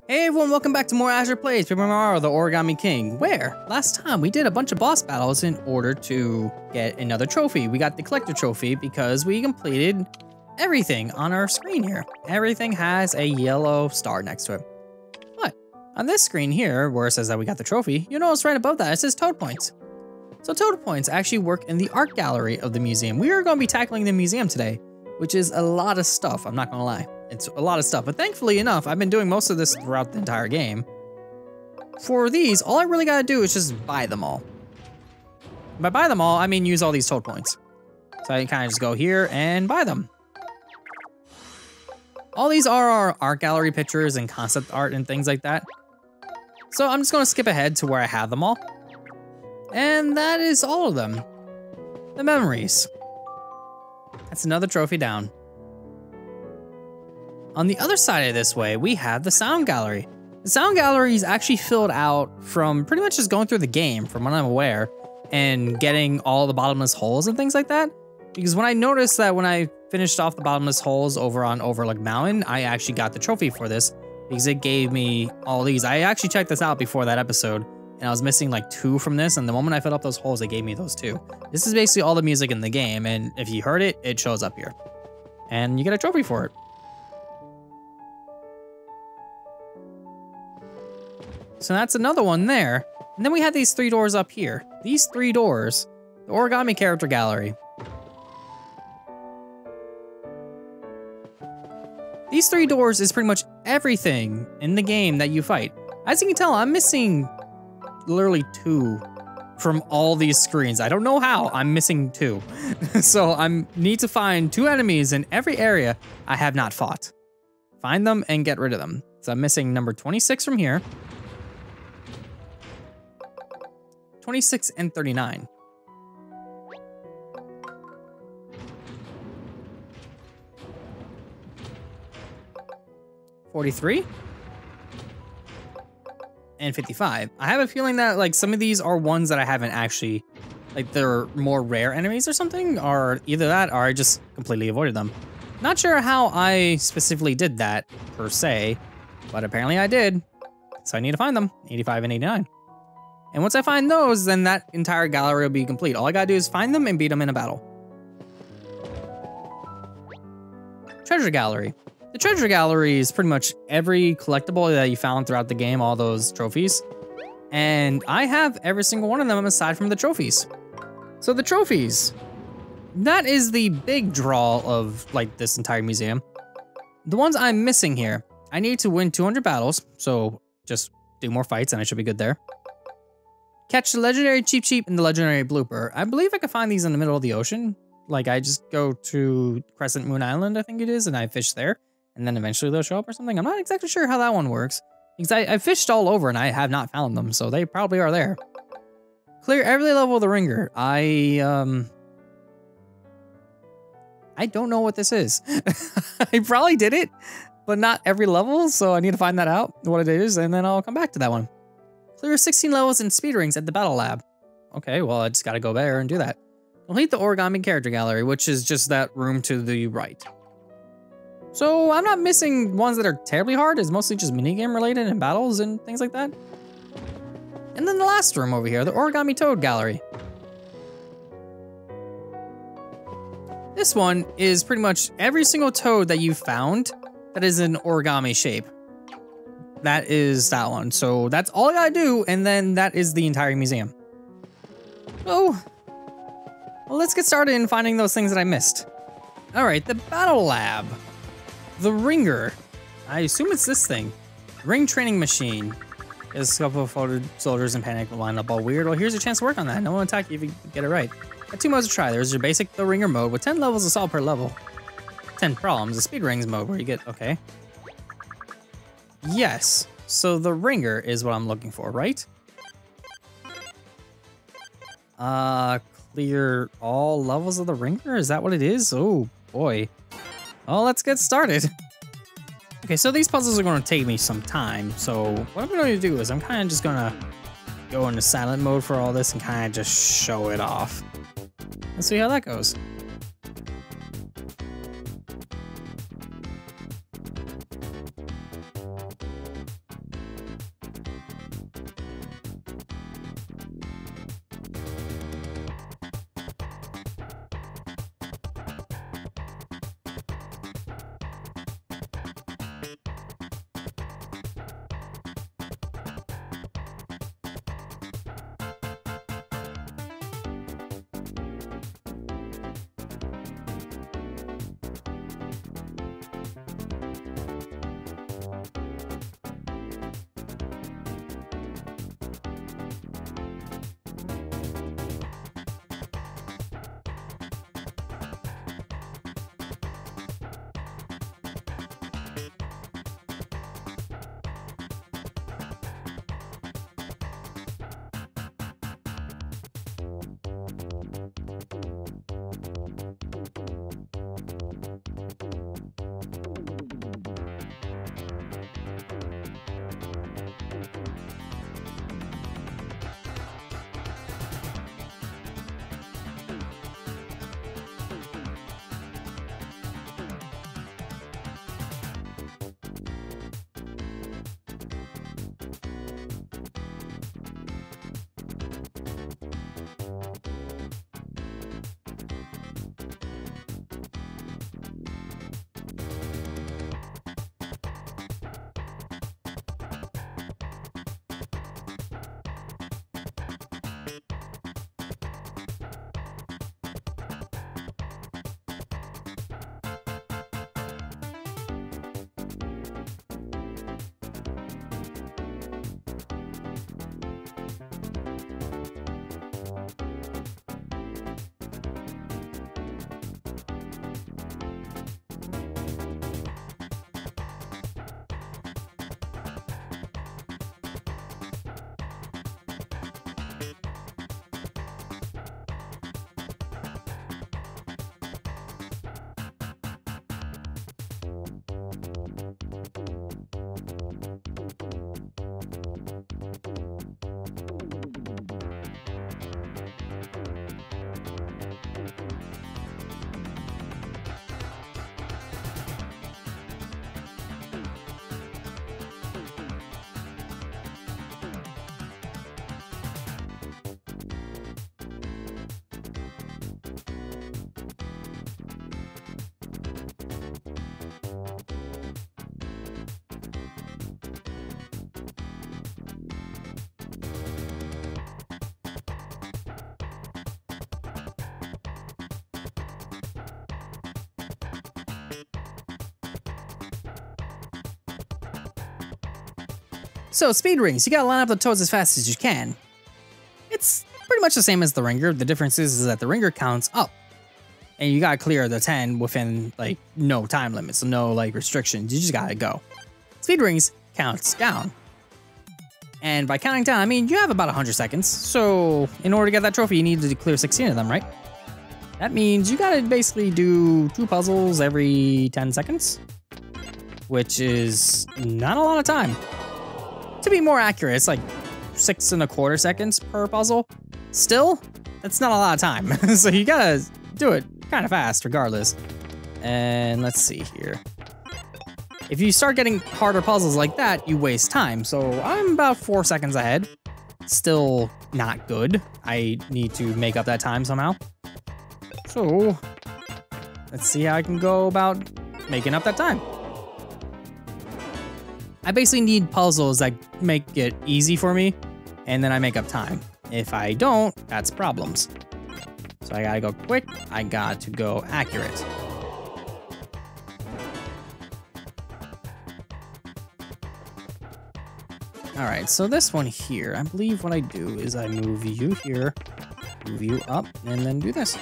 Hey everyone, welcome back to more Azure Plays, Paper Mario, the Origami King, where last time we did a bunch of boss battles in order to get another trophy. We got the collector trophy because we completed everything on our screen here. Everything has a yellow star next to it. But on this screen here, where it says that we got the trophy, you notice right above that it says Toad Points. So Toad Points actually work in the art gallery of the museum. We are going to be tackling the museum today, which is a lot of stuff, I'm not going to lie. It's a lot of stuff, but thankfully enough, I've been doing most of this throughout the entire game. For these, all I really gotta do is just buy them all. By buy them all, I mean use all these Toad Points. So I can kind of just go here and buy them. All these are our art gallery pictures and concept art and things like that. So I'm just gonna skip ahead to where I have them all. And that is all of them. The memories. That's another trophy down. On the other side of this way, we have the sound gallery. The sound gallery is actually filled out from pretty much just going through the game, from what I'm aware, and getting all the bottomless holes and things like that. Because when I noticed that when I finished off the bottomless holes over on Overlook Mountain, I actually got the trophy for this because it gave me all these. I actually checked this out before that episode, and I was missing like 2 from this, and the moment I filled up those holes, it gave me those 2. This is basically all the music in the game, and if you heard it, it shows up here. And you get a trophy for it. So that's another one there. And then we have these 3 doors up here. These 3 doors, the Origami character gallery. These 3 doors is pretty much everything in the game that you fight. As you can tell, I'm missing literally 2 from all these screens. I don't know how, I'm missing 2. So I need to find 2 enemies in every area I have not fought. Find them and get rid of them. So I'm missing number 26 from here. 26 and 39. $43 and $55. I have a feeling that like some of these are ones that I haven't actually, like they're more rare enemies or something, or either that or I just completely avoided them. Not sure how I specifically did that per se, but apparently I did. So I need to find them, 85 and 89. And once I find those, then that entire gallery will be complete. All I gotta do is find them and beat them in a battle. Treasure gallery. The treasure gallery is pretty much every collectible that you found throughout the game, all those trophies. And I have every single one of them aside from the trophies. So the trophies, that is the big draw of like this entire museum. The ones I'm missing here, I need to win 200 battles. So just do more fights and I should be good there. Catch the legendary Cheep Cheep and the legendary Blooper. I believe I can find these in the middle of the ocean. Like I just go to Crescent Moon Island, I think it is, and I fish there. And then eventually they'll show up or something. I'm not exactly sure how that one works. Because I fished all over and I have not found them, so they probably are there. Clear every level of the ringer. I don't know what this is. I probably did it, but not every level, so I need to find that out, what it is, and then I'll come back to that one. Clear 16 levels and speed rings at the Battle Lab. Okay, well, I just gotta go there and do that. Complete the Origami character gallery, which is just that room to the right. So I'm not missing ones that are terribly hard. It's mostly just minigame related and battles and things like that. And then the last room over here, the Origami Toad gallery. This one is pretty much every single toad that you've found that is an origami shape. That is that one. So that's all I gotta do, and then that is the entire museum. Oh, well, let's get started in finding those things that I missed. All right, the Battle Lab. The Ringer. I assume it's this thing. Ring training machine. There's a couple of photo soldiers in panic line up all weird. Well, here's a chance to work on that. No one attack you if you get it right. Got 2 modes to try. There's your basic The Ringer mode with 10 levels of solve per level. 10 problems. The speed rings mode where you get, okay. Yes, so the ringer is what I'm looking for, right? Clear all levels of the ringer? Is that what it is? Oh, boy. Well, let's get started. Okay, so these puzzles are going to take me some time. So what I'm going to do is I'm kind of just going to go into silent mode for all this and kind of just show it off. Let's see how that goes. So speed rings, you gotta line up the toads as fast as you can. It's pretty much the same as the ringer. The difference is that the ringer counts up. And you gotta clear the 10 within like no time limits, so no like restrictions. You just gotta go. Speed rings counts down. And by counting down, I mean you have about 100 seconds. So in order to get that trophy, you need to clear 16 of them, right? That means you gotta basically do 2 puzzles every 10 seconds, which is not a lot of time. To be more accurate, it's like 6 1/4 seconds per puzzle. Still, that's not a lot of time. So you gotta do it kind of fast regardless. And let's see here. If you start getting harder puzzles like that, you waste time. So I'm about 4 seconds ahead. Still not good. I need to make up that time somehow. So let's see how I can go about making up that time. I basically need puzzles that make it easy for me, and then I make up time. If I don't, that's problems. So I gotta go quick, I got to go accurate. All right, so this one here, I believe what I do is I move you here, move you up, and then do this.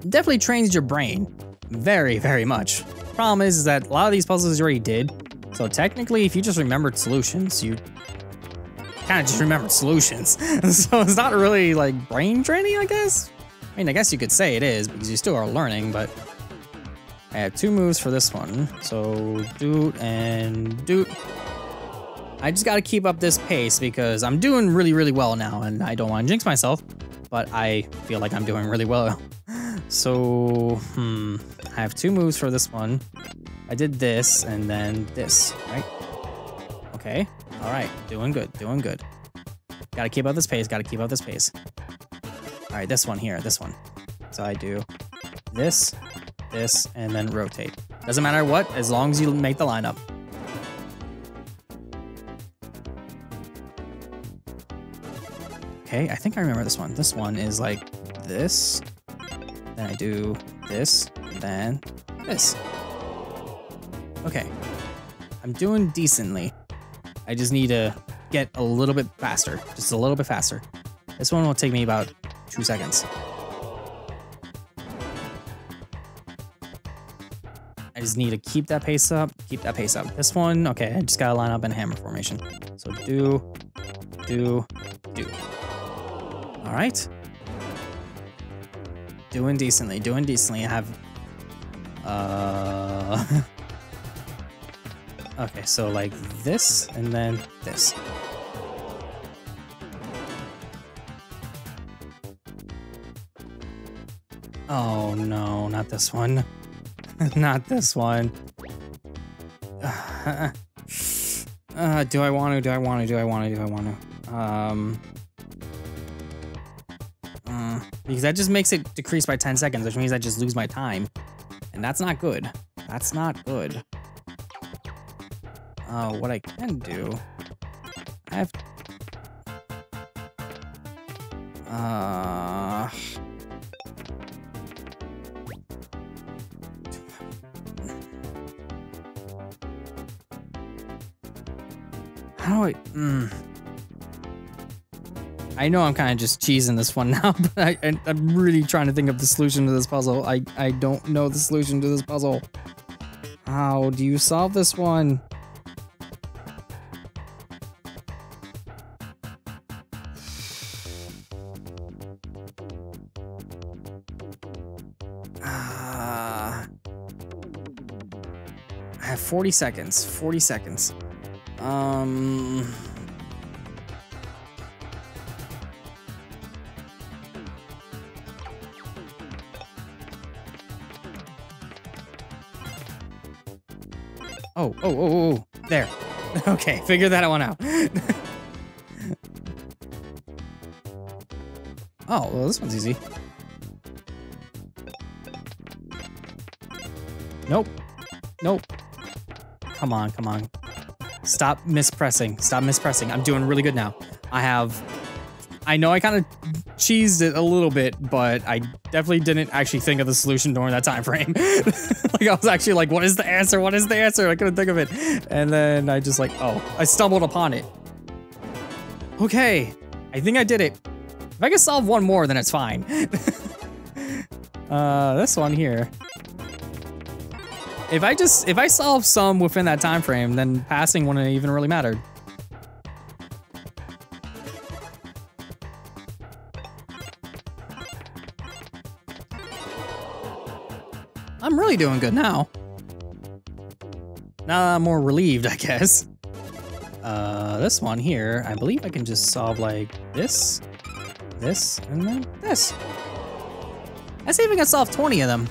Definitely trains your brain very, very much. Problem is that a lot of these puzzles you already did, so technically if you just remembered solutions, you kind of just remembered solutions. So it's not really like brain training, I guess. I mean, I guess you could say it is because you still are learning, but I have 2 moves for this one. So doot and doot. I just gotta keep up this pace because I'm doing really, really well now, and I don't want to jinx myself, but I feel like I'm doing really well. So, I have 2 moves for this one. I did this and then this, right? Okay, all right, doing good, doing good. Gotta keep up this pace, gotta keep up this pace. All right, this one here, this one. So I do this, this, and then rotate. Doesn't matter what, as long as you make the lineup. Okay, I think I remember this one. This one is like this. Then I do this, then this. Okay, I'm doing decently. I just need to get a little bit faster, just a little bit faster. This one will take me about 2 seconds. I just need to keep that pace up, keep that pace up. This one, okay, I just gotta line up in hammer formation. So do. All right. Doing decently, doing decently. I have, okay, so like this and then this. Oh no, not this one. Not this one. Do I want to? Because that just makes it decrease by 10 seconds, which means I just lose my time. And that's not good. That's not good. What I can do... I have... How do I... I know I'm kind of just cheesing this one now, but I'm really trying to think of the solution to this puzzle. I don't know the solution to this puzzle. How do you solve this one? I have 40 seconds. 40 seconds. Oh, there. Okay, figure that one out. Oh, well, this one's easy. Nope. Nope. Come on, come on. Stop mispressing. Stop mispressing. I'm doing really good now. I know I kind of cheesed it a little bit, but I definitely didn't actually think of the solution during that time frame. Like I was actually like, what is the answer? What is the answer? I couldn't think of it. And then I just like, oh, I stumbled upon it. Okay, I think I did it. If I can solve one more, then it's fine. This one here. If I solve some within that time frame, then passing wouldn't even really matter. I'm really doing good now. Now I'm more relieved, I guess. This one here, I believe I can just solve like this, and then this. Let's see if we can solve 20 of them.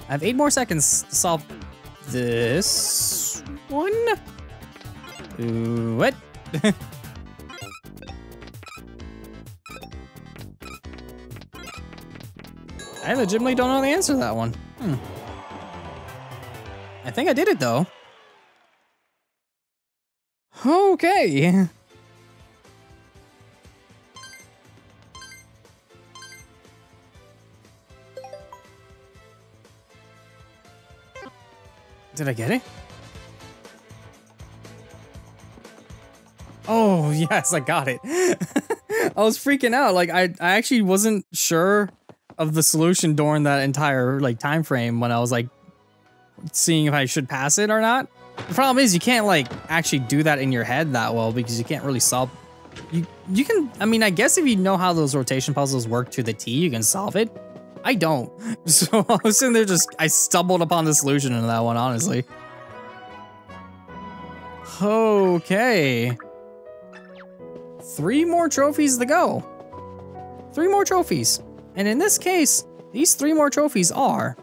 I have 8 more seconds to solve this one. What? I legitimately don't know the answer to that one. I think I did it though. Okay. Did I get it? Oh, yes, I got it. I was freaking out. Like, I actually wasn't sure of the solution during that entire, like, time frame when I was, like, seeing if I should pass it or not. The problem is you can't, like, actually do that in your head that well because you can't really solve... You can... I mean, I guess if you know how those rotation puzzles work to the T, you can solve it. I don't. So I was sitting there I stumbled upon the solution in that one, honestly. Okay. 3 more trophies to go. 3 more trophies. And in this case, these 3 more trophies are...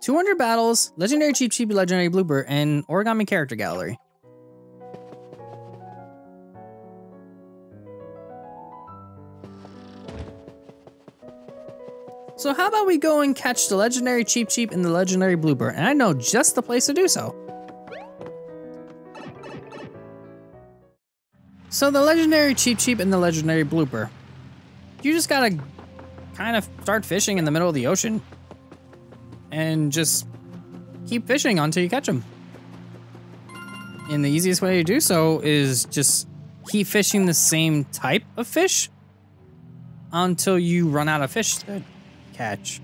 $200 battles, legendary Cheep Cheep, legendary blooper, and Origami character gallery. So how about we go and catch the legendary Cheep Cheep and the legendary blooper, and I know just the place to do so. So the legendary Cheep Cheep and the legendary blooper. You just gotta kind of start fishing in the middle of the ocean. And just keep fishing until you catch them. And the easiest way to do so is just keep fishing the same type of fish until you run out of fish to catch.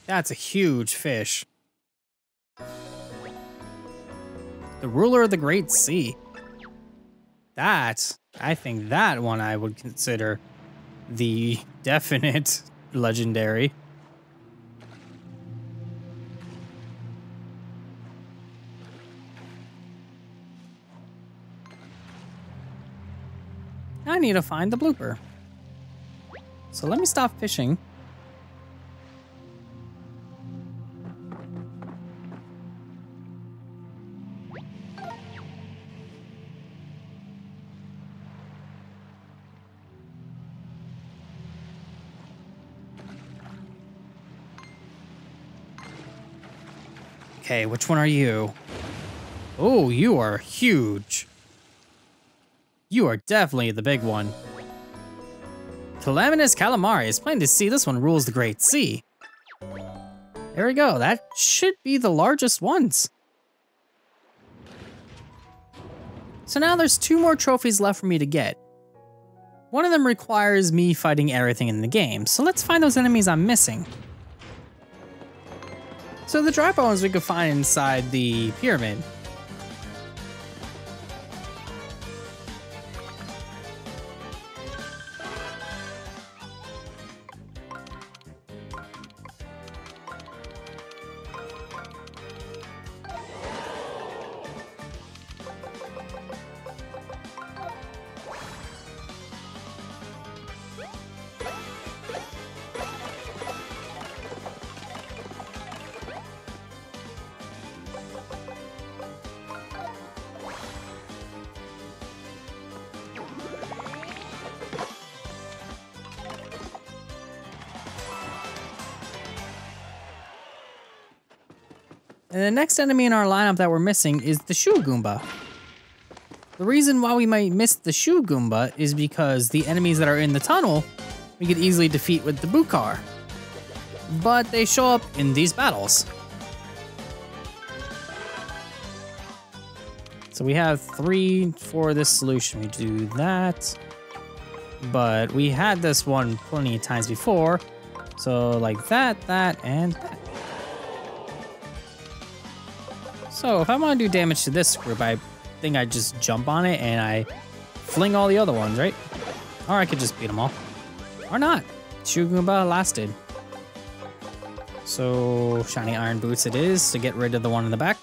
That's a huge fish. The ruler of the Great Sea. I think that one I would consider the definite legendary. I need to find the blooper. So let me stop fishing. Okay, which one are you? Oh, you are huge. You are definitely the big one. Calamitous Calamari. It's plain to see this one rules the Great Sea. There we go. That should be the largest ones. So now there's 2 more trophies left for me to get. One of them requires me fighting everything in the game. So let's find those enemies I'm missing. So the dry bones we could find inside the pyramid. And the next enemy in our lineup that we're missing is the Shoe Goomba. The reason why we might miss the Shoe Goomba is because the enemies that are in the tunnel we could easily defeat with the boot car. But they show up in these battles. So we have 3 for this solution. We do that. But we had this one plenty of times before. So like that, and that. So if I want to do damage to this group, I think I just jump on it and I fling all the other ones, right? Or I could just beat them all. Or not. Shoe Goomba lasted. So shiny iron boots it is to get rid of the one in the back.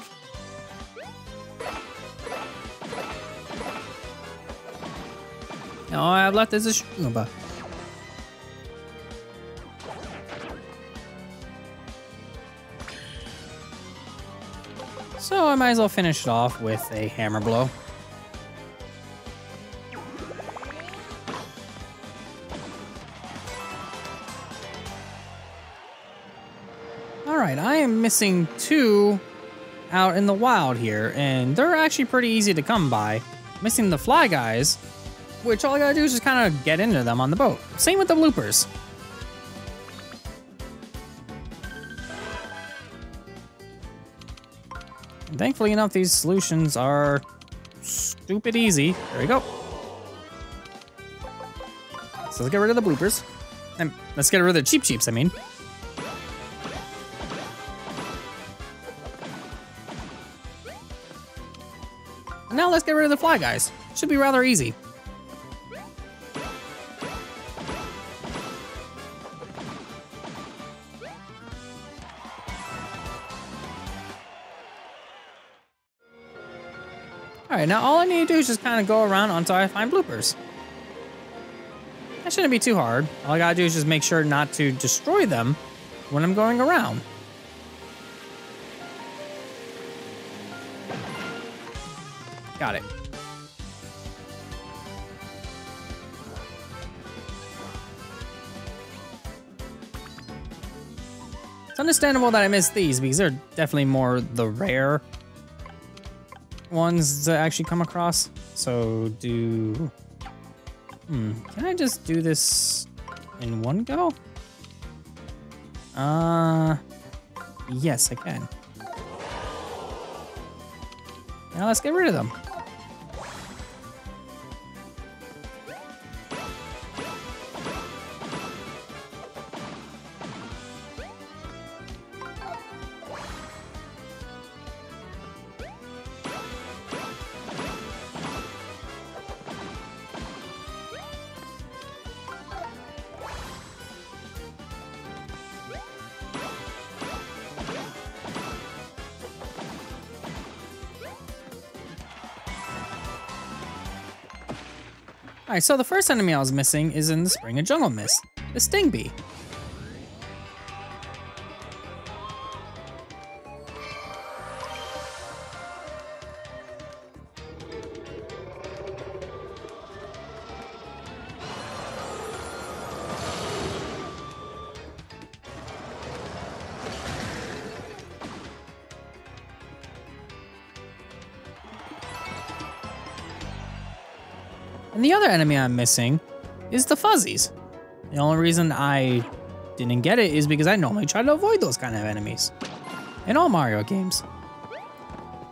All I have left is a Shoe Goomba. So I might as well finish it off with a hammer blow. Alright, I am missing 2 out in the wild here, and they're actually pretty easy to come by. Missing the fly guys, which all I gotta do is just kind of get into them on the boat. Same with the bloopers. And thankfully enough, these solutions are stupid easy. There we go. So let's get rid of the bloopers. And let's get rid of the cheap cheeps, I mean. And now let's get rid of the fly guys. Should be rather easy. Alright, now all I need to do is just kind of go around until I find bloopers. That shouldn't be too hard. All I gotta do is just make sure not to destroy them when I'm going around. Got it. It's understandable that I missed these because they're definitely more the rare ones to actually come across. So can I just do this in one go? Yes, I can. Now let's get rid of them. Alright, so the first enemy I was missing is in the Spring of Jungle Mist, the Sting Bee. And the other enemy I'm missing is the Fuzzies. The only reason I didn't get it is because I normally try to avoid those kind of enemies in all Mario games.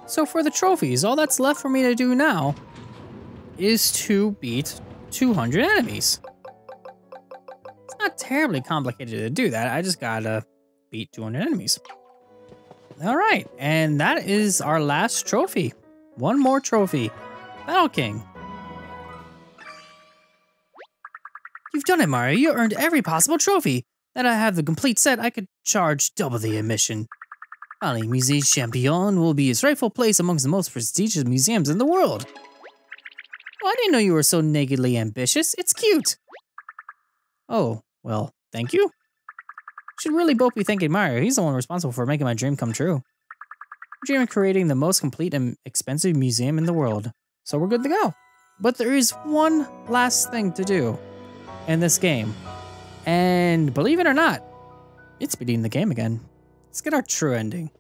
So for the trophies, all that's left for me to do now is to beat 200 enemies. It's not terribly complicated to do that. I just gotta beat 200 enemies. All right, and that is our last trophy. One more trophy, Battle King. You've done it, Mario. You earned every possible trophy. Now that I have the complete set, I could charge double the admission. Finally, Musée Champion will be its rightful place amongst the most prestigious museums in the world. Oh, I didn't know you were so nakedly ambitious. It's cute. Oh, well, thank you. Should really both be thanking Mario. He's the one responsible for making my dream come true. I dream of creating the most complete and expensive museum in the world. So we're good to go. But there is one last thing to do in this game. And believe it or not, it's beating the game again. Let's get our true ending.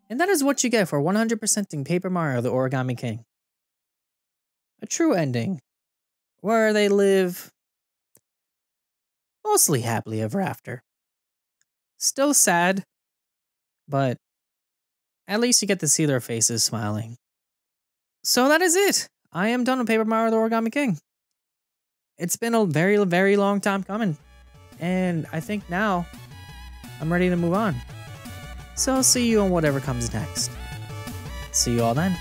And that is what you get for 100%ing Paper Mario the Origami King. A true ending, where they live mostly happily ever after. Still sad, but at least you get to see their faces smiling. So that is it. I am done with Paper Mario the Origami King. It's been a very, very long time coming. And I think now I'm ready to move on. So I'll see you on whatever comes next. See you all then.